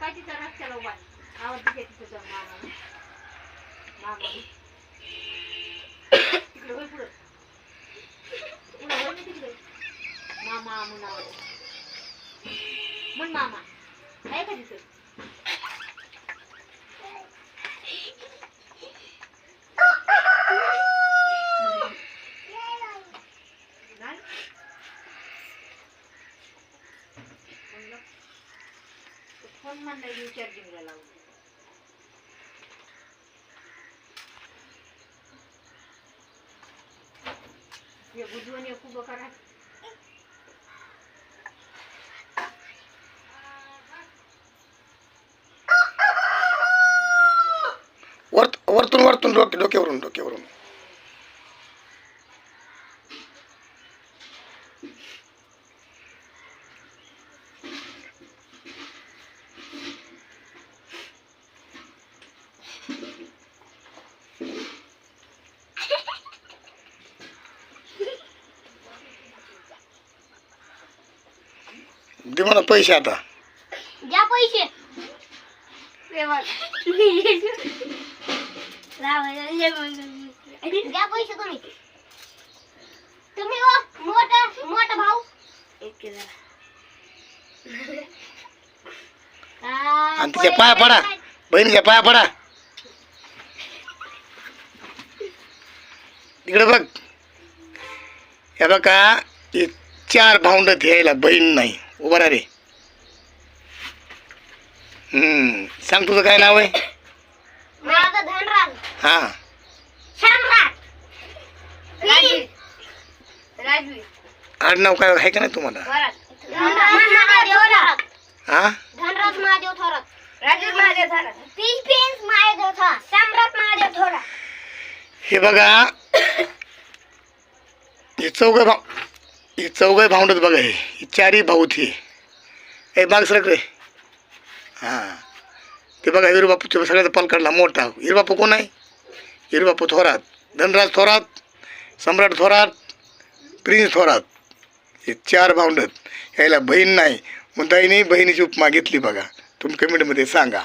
काय तिचा रस्त्याला उभा आवाज तिथे तिथं मामा मामा तिकडे होय पुढं पुढं होय तिकडे मामा म्हणावं म्हण मामा आहे का तिथं फोन म्हणलं मी चार्जिंगला लावून ये बुजवून एक उभं करा वरतून वरतून डोक्यावरून डोक्यावरून दे मला पैसे आता द्या पैसे द्या पैसे तुम्ही तुम्ही मोठा मोठा भाऊ आणि तिच्या पाया पडा बहिणीच्या पाया पडा इकडे बघ हे बघा हे 4 भाऊंड यायला बहीण नाही उभा रे सांग तुझं काय नाव आहे माझं धनराज हा राजवी आडनाव काय आहे का नाही तुम्हाला हा धनराज महादेव थोरात राजू महादेव थोरात प्रिन्स महादेव थोरात सम्राट महादेव थोरात हे बघा हे चौघे भाऊंडच बघा हे 4ही भाऊ थे हे बाग सरक रे हां ते बघा हिरबापूच्या सगळ्याचा पालकडला मोठा हिरबापू कोण आहे हिरबापू थोरात धनराज थोरात सम्राट थोरात प्रिन्स थोरात हे 4 भाऊंडत यायला बहीण नाही म्हणताही बहिणीची उपमा घेतली बघा तुम्ही कमेंटमध्ये सांगा.